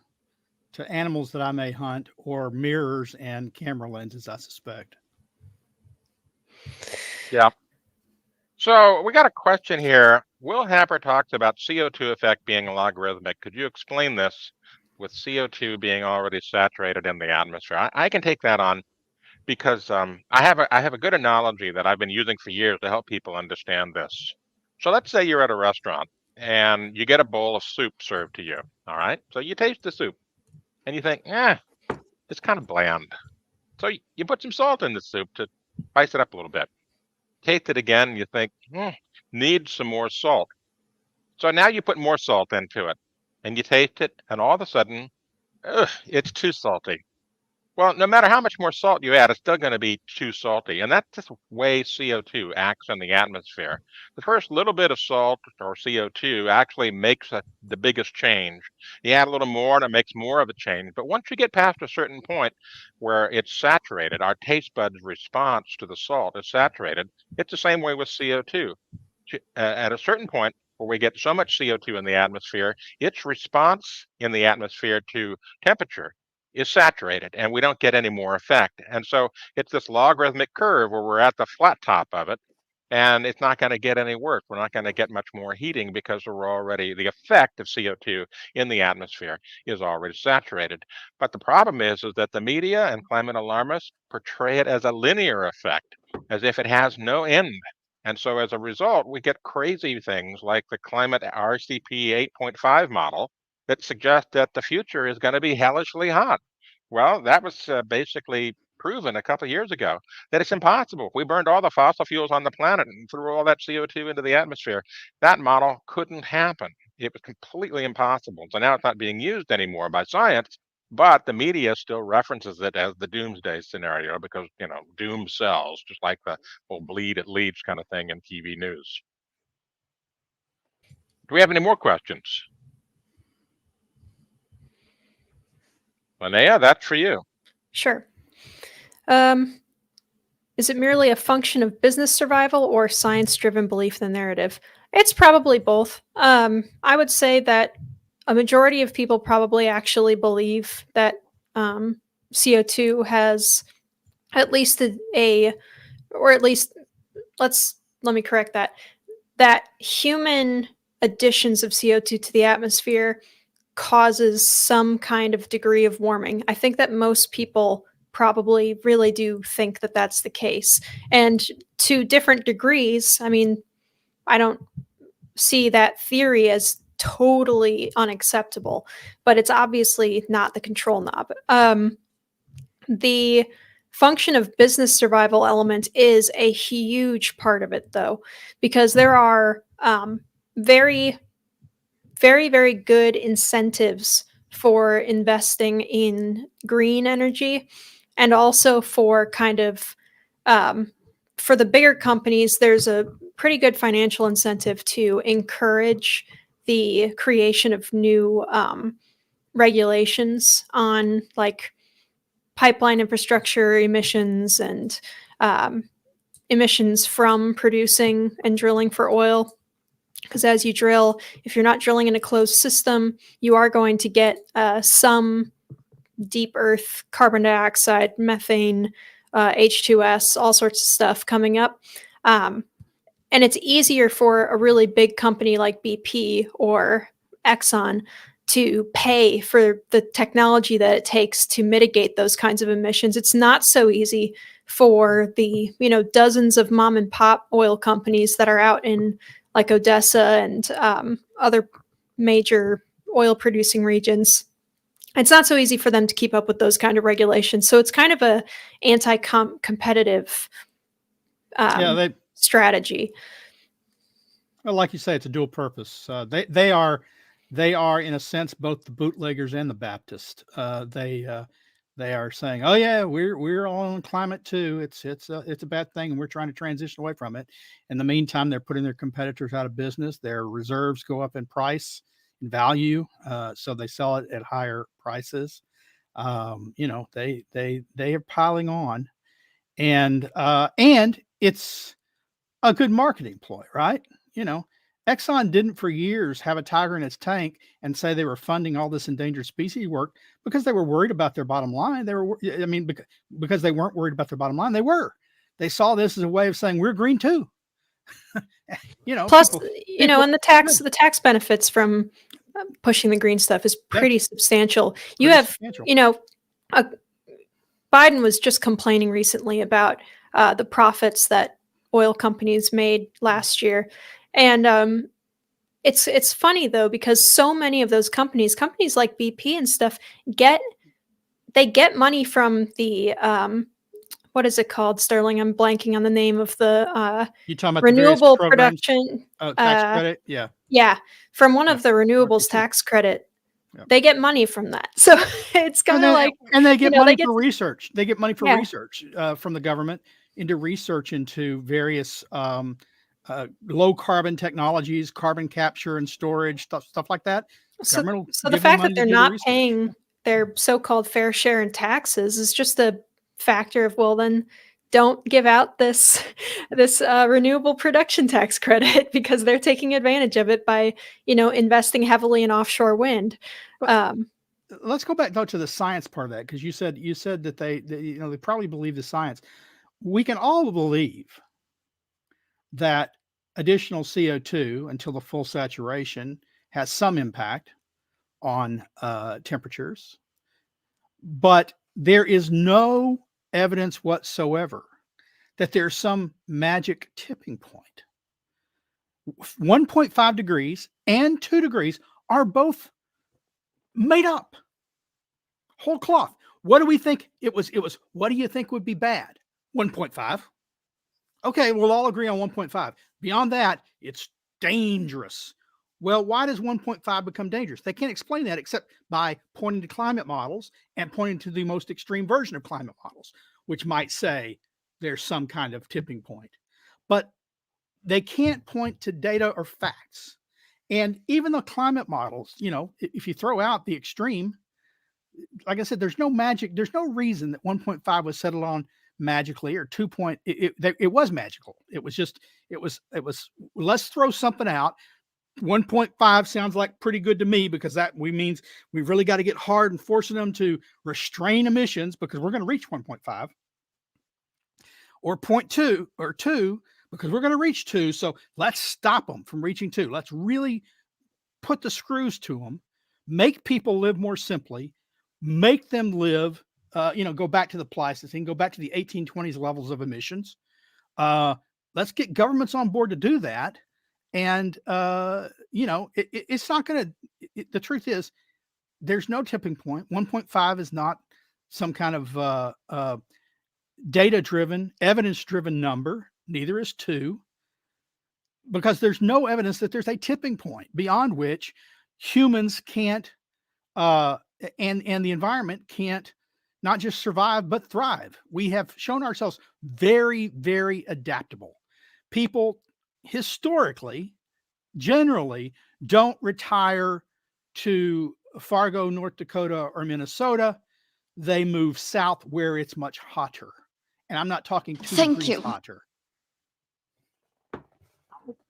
animals that I may hunt, or mirrors and camera lenses, I suspect. Yeah. So we got a question here. Will Happer talks about CO2 effect being logarithmic. Could you explain this with CO2 being already saturated in the atmosphere? I can take that on because I have a good analogy that I've been using for years to help people understand this. So let's say you're at a restaurant and you get a bowl of soup served to you. All right. So you taste the soup and you think, it's kind of bland. So you put some salt in the soup to spice it up a little bit. Taste it again, you think, needs some more salt. So now you put more salt into it and you taste it, and all of a sudden, it's too salty. Well, no matter how much more salt you add, it's still going to be too salty. And that's just the way CO2 acts in the atmosphere. The first little bit of salt or CO2 actually makes the biggest change. You add a little more and it makes more of a change. But once you get past a certain point where it's saturated, our taste buds' response to the salt is saturated. It's the same way with CO2. At a certain point where we get so much CO2 in the atmosphere, its response in the atmosphere to temperature is saturated, and we don't get any more effect. And so it's this logarithmic curve where we're at the flat top of it, and it's not going to get any worse. We're not going to get much more heating because the effect of CO2 in the atmosphere is already saturated. But the problem is that the media and climate alarmists portray it as a linear effect, as if it has no end. And so as a result, we get crazy things like the climate RCP 8.5 model that suggests that the future is going to be hellishly hot. Well, that was basically proven a couple of years ago that it's impossible. We burned all the fossil fuels on the planet and threw all that CO2 into the atmosphere. That model couldn't happen. It was completely impossible. So now it's not being used anymore by science, but the media still references it as the doomsday scenario because, you know, doom sells, just like the whole bleed it leads kind of thing in TV news. Do we have any more questions? Linnea, that's for you. Sure. Is it merely a function of business survival or science-driven belief in the narrative? It's probably both. I would say that a majority of people probably actually believe that CO2 has at least let me correct that human additions of CO2 to the atmosphere causes some kind of degree of warming. I think that most people probably really do think that that's the case. And to different degrees, I mean, I don't see that theory as totally unacceptable, but it's obviously not the control knob. The function of business survival element is a huge part of it, though, because there are very, very, very good incentives for investing in green energy and also for kind of for the bigger companies, there's a pretty good financial incentive to encourage the creation of new regulations on like pipeline infrastructure emissions and emissions from producing and drilling for oil. Because as you drill, if you're not drilling in a closed system, you are going to get some deep earth carbon dioxide, methane, H2S, all sorts of stuff coming up. And it's easier for a really big company like BP or Exxon to pay for the technology that it takes to mitigate those kinds of emissions. It's not so easy for the, dozens of mom and pop oil companies that are out in like Odessa and other major oil producing regions. It's not so easy for them to keep up with those kind of regulations. So it's kind of a anti-competitive strategy. Well, like you say, it's a dual purpose. They are in a sense both the bootleggers and the Baptist. They are saying, "Oh yeah, we're all on climate too. It's a bad thing, and we're trying to transition away from it." In the meantime, they're putting their competitors out of business. Their reserves go up in price, in value, so they sell it at higher prices. They are piling on, and it's a good marketing ploy, right? Exxon didn't for years have a tiger in its tank and say they were funding all this endangered species work because they were worried about their bottom line. Because they weren't worried about their bottom line. They saw this as a way of saying we're green too. Plus, and the tax benefits from pushing the green stuff is pretty substantial. Biden was just complaining recently about the profits that oil companies made last year. And it's funny though, because so many of those companies like BP and stuff, get money from the what is it called, Sterling? I'm blanking on the name of the you talking about renewable production tax credit? Yeah, from one of the renewables tax credit. Yep. They get money from that, so it's kind of like, and they get money for research. They get money for research from the government into research into various low carbon technologies, carbon capture and storage, stuff like that. So the fact that they're not paying their so-called fair share in taxes is just a factor of, well, then don't give out this renewable production tax credit because they're taking advantage of it by, investing heavily in offshore wind. Let's go back though to the science part of that, because you said that they probably believe the science. We can all believe that additional CO2 until the full saturation has some impact on temperatures, but there is no evidence whatsoever that there's some magic tipping point. 1.5 degrees and 2 degrees are both made up. Whole cloth. What do we think it was? What do you think would be bad? 1.5. Okay, we'll all agree on 1.5. Beyond that, it's dangerous. Well, why does 1.5 become dangerous? They can't explain that except by pointing to climate models and pointing to the most extreme version of climate models, which might say there's some kind of tipping point. But they can't point to data or facts. And even the climate models, if you throw out the extreme, like I said, there's no magic. There's no reason that 1.5 was settled on magically, or 2. It was magical. It was let's throw something out. 1.5 sounds like pretty good to me, because that means we've really got to get hard and forcing them to restrain emissions because we're going to reach 1.5, or 0.2 or 2 because we're going to reach 2. So let's stop them from reaching 2. Let's really put the screws to them, make people live more simply, make them live, go back to the Pleistocene, go back to the 1820s levels of emissions. Let's get governments on board to do that. And, it's not going to, the truth is there's no tipping point. 1.5 is not some kind of data-driven, evidence-driven number. Neither is 2, because there's no evidence that there's a tipping point beyond which humans can't, and the environment can't not just survive, but thrive. We have shown ourselves very, very adaptable. People historically, generally, don't retire to Fargo, North Dakota, or Minnesota. They move south where it's much hotter. And I'm not talking 2 Thank degrees you. hotter.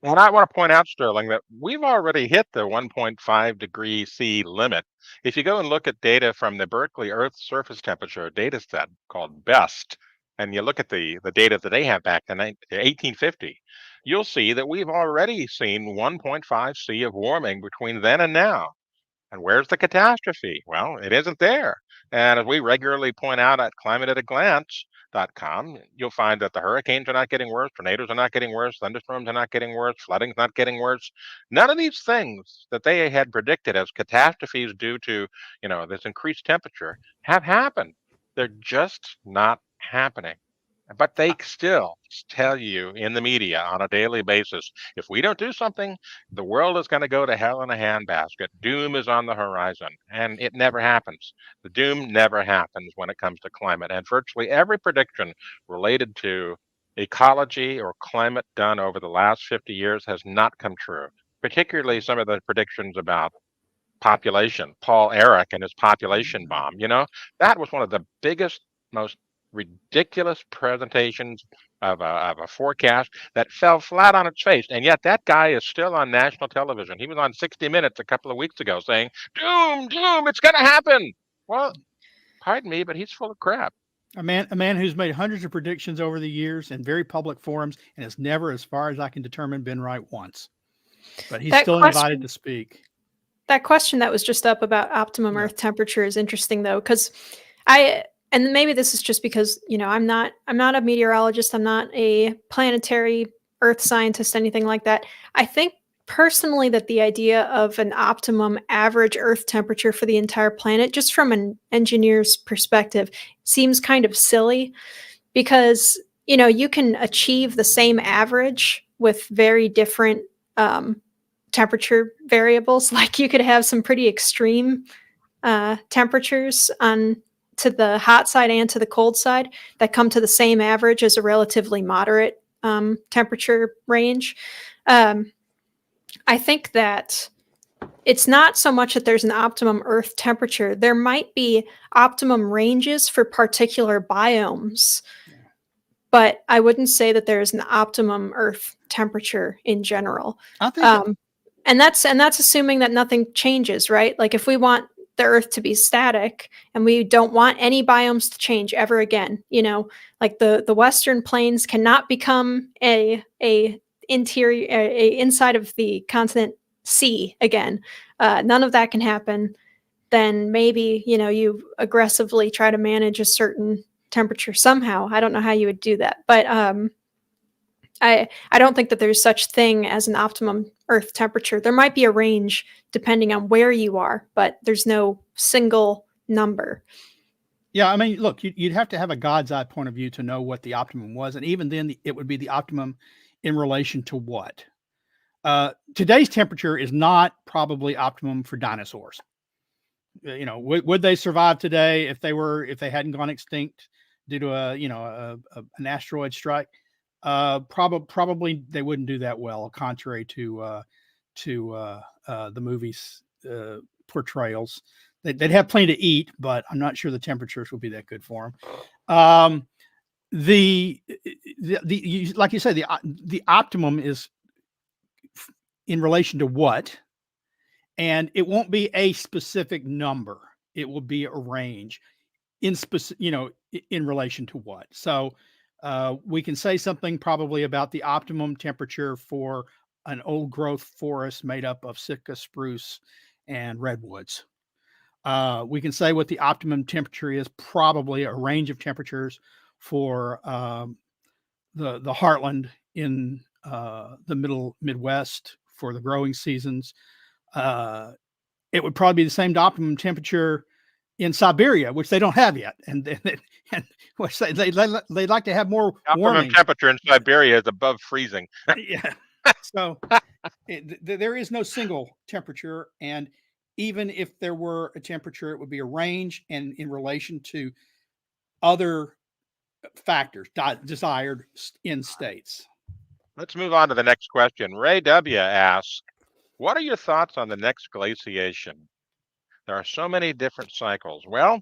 And I want to point out, Sterling, that we've already hit the 1.5 degree C limit. If you go and look at data from the Berkeley Earth Surface Temperature data set called BEST, and you look at the data that they have back in 1850, you'll see that we've already seen 1.5 C of warming between then and now. And where's the catastrophe? Well, it isn't there. And as we regularly point out at climateataglance.com, you'll find that the hurricanes are not getting worse, tornadoes are not getting worse, thunderstorms are not getting worse, flooding's not getting worse. None of these things that they had predicted as catastrophes due to, this increased temperature have happened. They're just not happening. But they still tell you in the media on a daily basis, if we don't do something, the world is going to go to hell in a handbasket. Doom is on the horizon. And it never happens. The doom never happens when it comes to climate. And virtually every prediction related to ecology or climate done over the last 50 years has not come true, particularly some of the predictions about population. Paul Ehrlich and his population bomb, that was one of the biggest, most ridiculous presentations of a forecast that fell flat on its face. And yet that guy is still on national television. He was on 60 Minutes a couple of weeks ago saying, doom, it's going to happen. Well, pardon me, but he's full of crap. A man who's made hundreds of predictions over the years in very public forums and has never, as far as I can determine, been right once. But he's still invited to speak. That question that was just up about optimum Earth temperature is interesting, though, because and maybe this is just because, I'm not a meteorologist. I'm not a planetary Earth scientist, anything like that. I think personally that the idea of an optimum average Earth temperature for the entire planet, just from an engineer's perspective, seems kind of silly because, you can achieve the same average with very different temperature variables. Like you could have some pretty extreme temperatures to the hot side and to the cold side that come to the same average as a relatively moderate temperature range. I think that it's not so much that there's an optimum Earth temperature. There might be optimum ranges for particular biomes, but I wouldn't say that there's an optimum Earth temperature in general. I think and that's assuming that nothing changes, right? Like if we want the Earth to be static and we don't want any biomes to change ever again, like the Western plains cannot become a inside of the continent C again. None of that can happen. Then maybe, you aggressively try to manage a certain temperature somehow. I don't know how you would do that, but I don't think that there's such thing as an optimum Earth temperature. There might be a range depending on where you are, but there's no single number. Yeah, I mean, look, you'd have to have a God's eye point of view to know what the optimum was, and even then, it would be the optimum in relation to what. Today's temperature is not probably optimum for dinosaurs. Would they survive today if they hadn't gone extinct due to an asteroid strike? Probably they wouldn't do that well, contrary to the movie's portrayals. They'd have plenty to eat, but I'm not sure the temperatures would be that good for them. Like you said, the optimum is in relation to what, and it won't be a specific number. It will be a range in relation to what. So we can say something probably about the optimum temperature for an old growth forest made up of Sitka spruce and redwoods. We can say what the optimum temperature is, probably a range of temperatures for the heartland in the middle Midwest for the growing seasons. It would probably be the same optimum temperature in Siberia, which they don't have yet, and which they'd like to have more optimum warming. Temperature in Siberia is above freezing. Yeah, so there is no single temperature, and even if there were a temperature, it would be a range and in relation to other factors, desired end states. Let's move on to the next question. Ray W. asks, what are your thoughts on the next glaciation? There are so many different cycles. Well,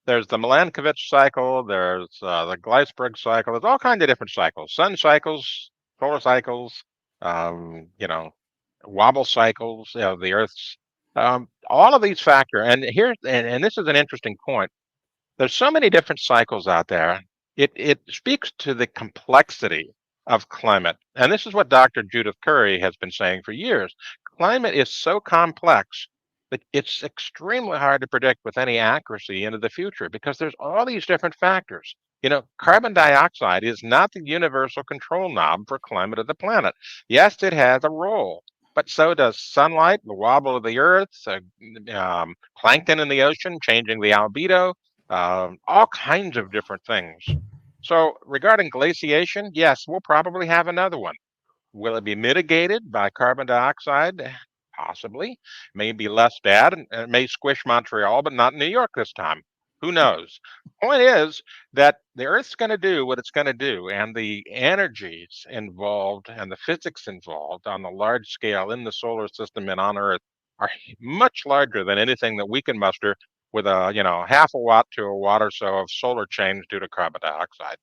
there's the Milankovitch cycle, there's the Gleisberg cycle, there's all kinds of different cycles, sun cycles, solar cycles, wobble cycles, the Earth's, all of these factor. And and this is an interesting point. There's so many different cycles out there. It speaks to the complexity of climate. And this is what Dr. Judith Curry has been saying for years. Climate is so complex that it's extremely hard to predict with any accuracy into the future because there's all these different factors. Carbon dioxide is not the universal control knob for climate of the planet. Yes, it has a role, but so does sunlight, the wobble of the Earth, plankton in the ocean, changing the albedo, all kinds of different things. So regarding glaciation, yes, we'll probably have another one. Will it be mitigated by carbon dioxide? Possibly. Maybe less bad, and it may squish Montreal, but not New York this time. Who knows? Point is that the Earth's going to do what it's going to do, and the energies involved and the physics involved on the large scale in the solar system and on Earth are much larger than anything that we can muster with a half a watt to a watt or so of solar change due to carbon dioxide.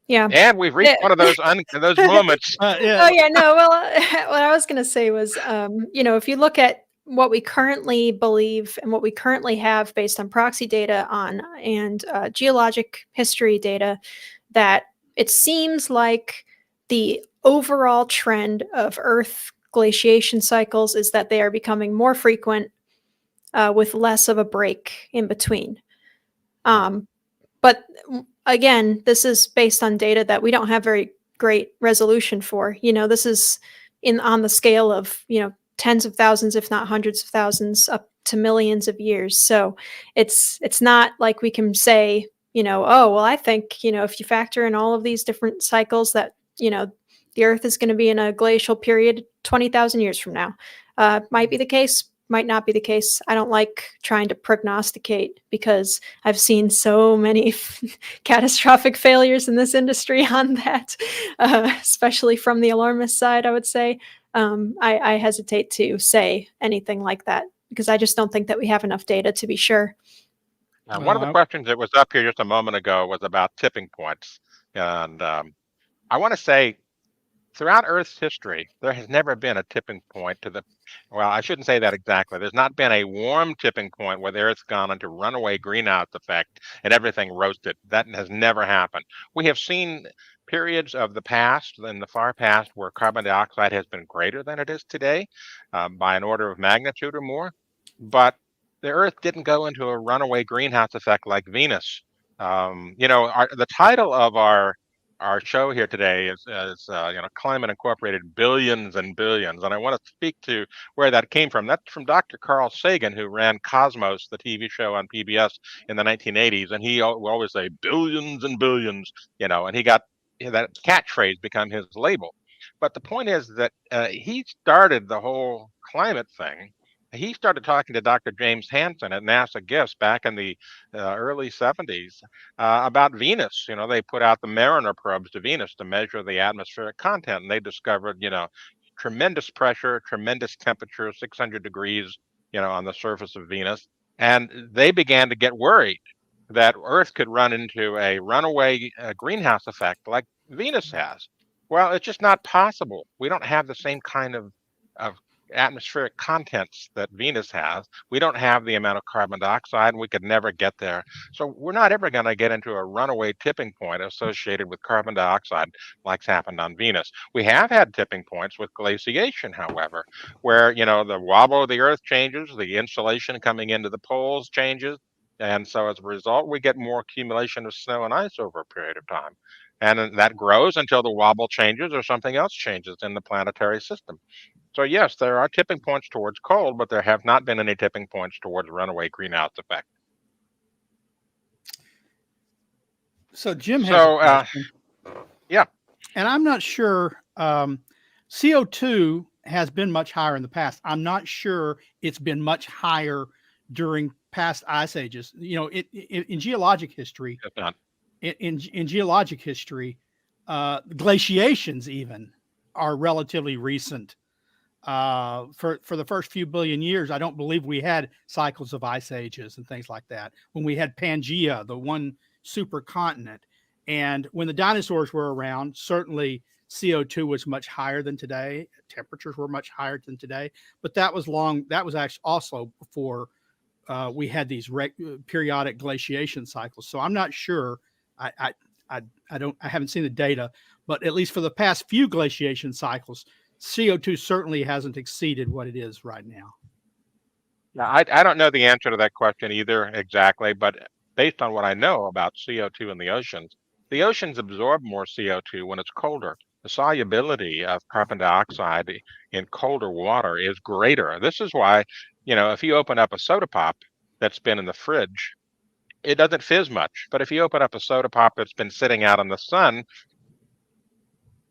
Yeah. And we've reached one of those those moments. Yeah. Oh yeah, no. Well, what I was going to say was, if you look at what we currently believe and what we currently have based on proxy data and geologic history data, that it seems like the overall trend of Earth glaciation cycles is that they are becoming more frequent with less of a break in between. But again, this is based on data that we don't have very great resolution for. This is on the scale of, tens of thousands, if not hundreds of thousands, up to millions of years. So it's not like we can say, oh, well, I think, if you factor in all of these different cycles that, the Earth is going to be in a glacial period 20,000 years from now. Might be the case, might not be the case. I don't like trying to prognosticate because I've seen so many catastrophic failures in this industry on that, especially from the alarmist side, I would say. I hesitate to say anything like that because I just don't think that we have enough data to be sure. One of the questions that was up here just a moment ago was about tipping points. And I want to say, throughout Earth's history, there has never been a tipping point well, I shouldn't say that exactly. There's not been a warm tipping point where the Earth's gone into runaway greenhouse effect and everything roasted. That has never happened. We have seen periods of the past, in the far past, where carbon dioxide has been greater than it is today by an order of magnitude or more. But the Earth didn't go into a runaway greenhouse effect like Venus. The title of our show here today is Climate Incorporated, Billions and Billions. And I want to speak to where that came from. That's from Dr. Carl Sagan, who ran Cosmos, the TV show on PBS in the 1980s. And he will always say billions and billions, and he got that catchphrase become his label. But the point is that he started the whole climate thing. He started talking to Dr. James Hansen at NASA GISS back in the early 70s about Venus. They put out the Mariner probes to Venus to measure the atmospheric content, and they discovered, tremendous pressure, tremendous temperature, 600 degrees, on the surface of Venus. And they began to get worried that Earth could run into a runaway greenhouse effect like Venus has. Well, it's just not possible. We don't have the same kind of atmospheric contents that Venus has. We don't have the amount of carbon dioxide, and we could never get there. So we're not ever going to get into a runaway tipping point associated with carbon dioxide like's happened on Venus. We have had tipping points with glaciation, however, where, the wobble of the Earth changes, the insulation coming into the poles changes, and so as a result, we get more accumulation of snow and ice over a period of time. And that grows until the wobble changes or something else changes in the planetary system. So yes, there are tipping points towards cold, but there have not been any tipping points towards runaway greenhouse effect. So Jim has a question. Yeah. And I'm not sure. CO2 has been much higher in the past. I'm not sure it's been much higher during past ice ages. You know, in geologic history, If not. in geologic history, glaciations even are relatively recent. For the first few billion years, I don't believe we had cycles of ice ages and things like that. When we had Pangea, the one supercontinent, and when the dinosaurs were around, certainly CO2 was much higher than today. Temperatures were much higher than today, but that was actually also before we had these periodic glaciation cycles. So I'm not sure. I haven't seen the data, but at least for the past few glaciation cycles, CO2 certainly hasn't exceeded what it is right now. Now, I don't know the answer to that question either exactly, but based on what I know about CO2 in the oceans absorb more CO2 when it's colder. The solubility of carbon dioxide in colder water is greater. This is why, if you open up a soda pop that's been in the fridge, it doesn't fizz much. But if you open up a soda pop that's been sitting out in the sun,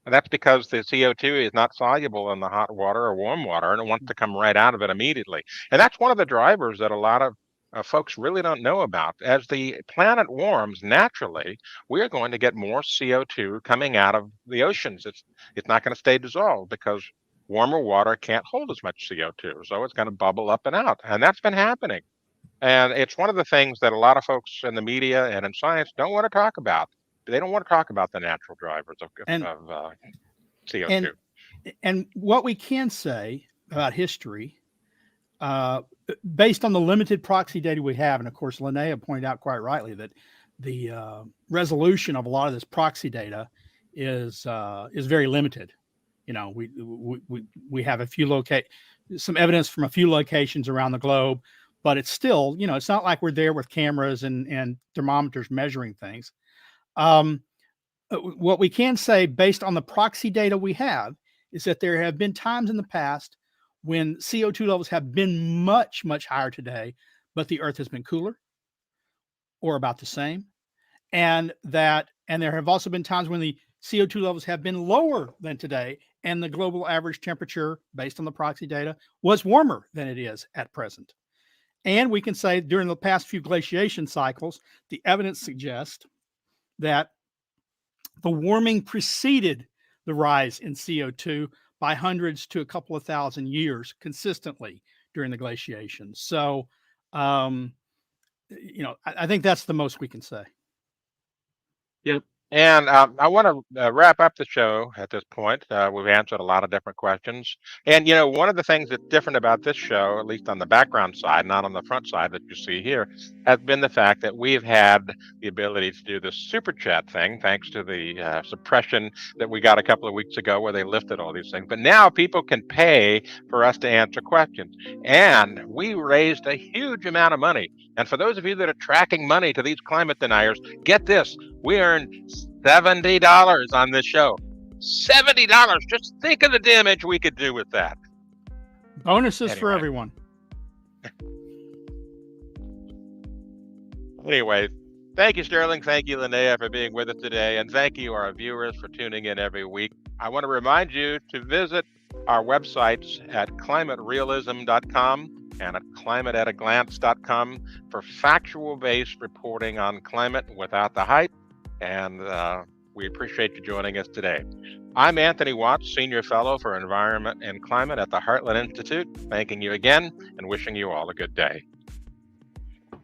that's because the CO2 is not soluble in the hot water or warm water, and it wants to come right out of it immediately. And that's one of the drivers that a lot of folks really don't know about. As the planet warms naturally, we are going to get more CO2 coming out of the oceans. It's not going to stay dissolved because warmer water can't hold as much CO2. So it's going to bubble up and out. And that's been happening. And it's one of the things that a lot of folks in the media and in science don't want to talk about. They don't want to talk about the natural drivers of CO2. And what we can say about history, based on the limited proxy data we have, and of course, Linnea pointed out quite rightly that the resolution of a lot of this proxy data is very limited. We have some evidence from a few locations around the globe, but it's still, it's not like we're there with cameras and thermometers measuring things. What we can say based on the proxy data we have is that there have been times in the past when CO2 levels have been much, much higher today, but the Earth has been cooler or about the same. And there have also been times when the CO2 levels have been lower than today, and the global average temperature, based on the proxy data, was warmer than it is at present. And we can say during the past few glaciation cycles, the evidence suggests that the warming preceded the rise in CO2 by hundreds to a couple of thousand years consistently during the glaciation. So, I think that's the most we can say. Yep. And I want to wrap up the show at this point. We've answered a lot of different questions. And, one of the things that's different about this show, at least on the background side, not on the front side that you see here, has been the fact that we've had the ability to do this super chat thing, thanks to the suppression that we got a couple of weeks ago where they lifted all these things. But now people can pay for us to answer questions. And we raised a huge amount of money. And for those of you that are tracking money to these climate deniers, get this, we earned $70 on this show. $70. Just think of the damage we could do with that. Bonuses for everyone. Anyway, thank you, Sterling. Thank you, Linnea, for being with us today. And thank you, our viewers, for tuning in every week. I want to remind you to visit our websites at climaterealism.com and at climateataglance.com for factual-based reporting on climate without the hype. And we appreciate you joining us today. I'm Anthony Watts, Senior Fellow for Environment and Climate at the Heartland Institute, thanking you again and wishing you all a good day.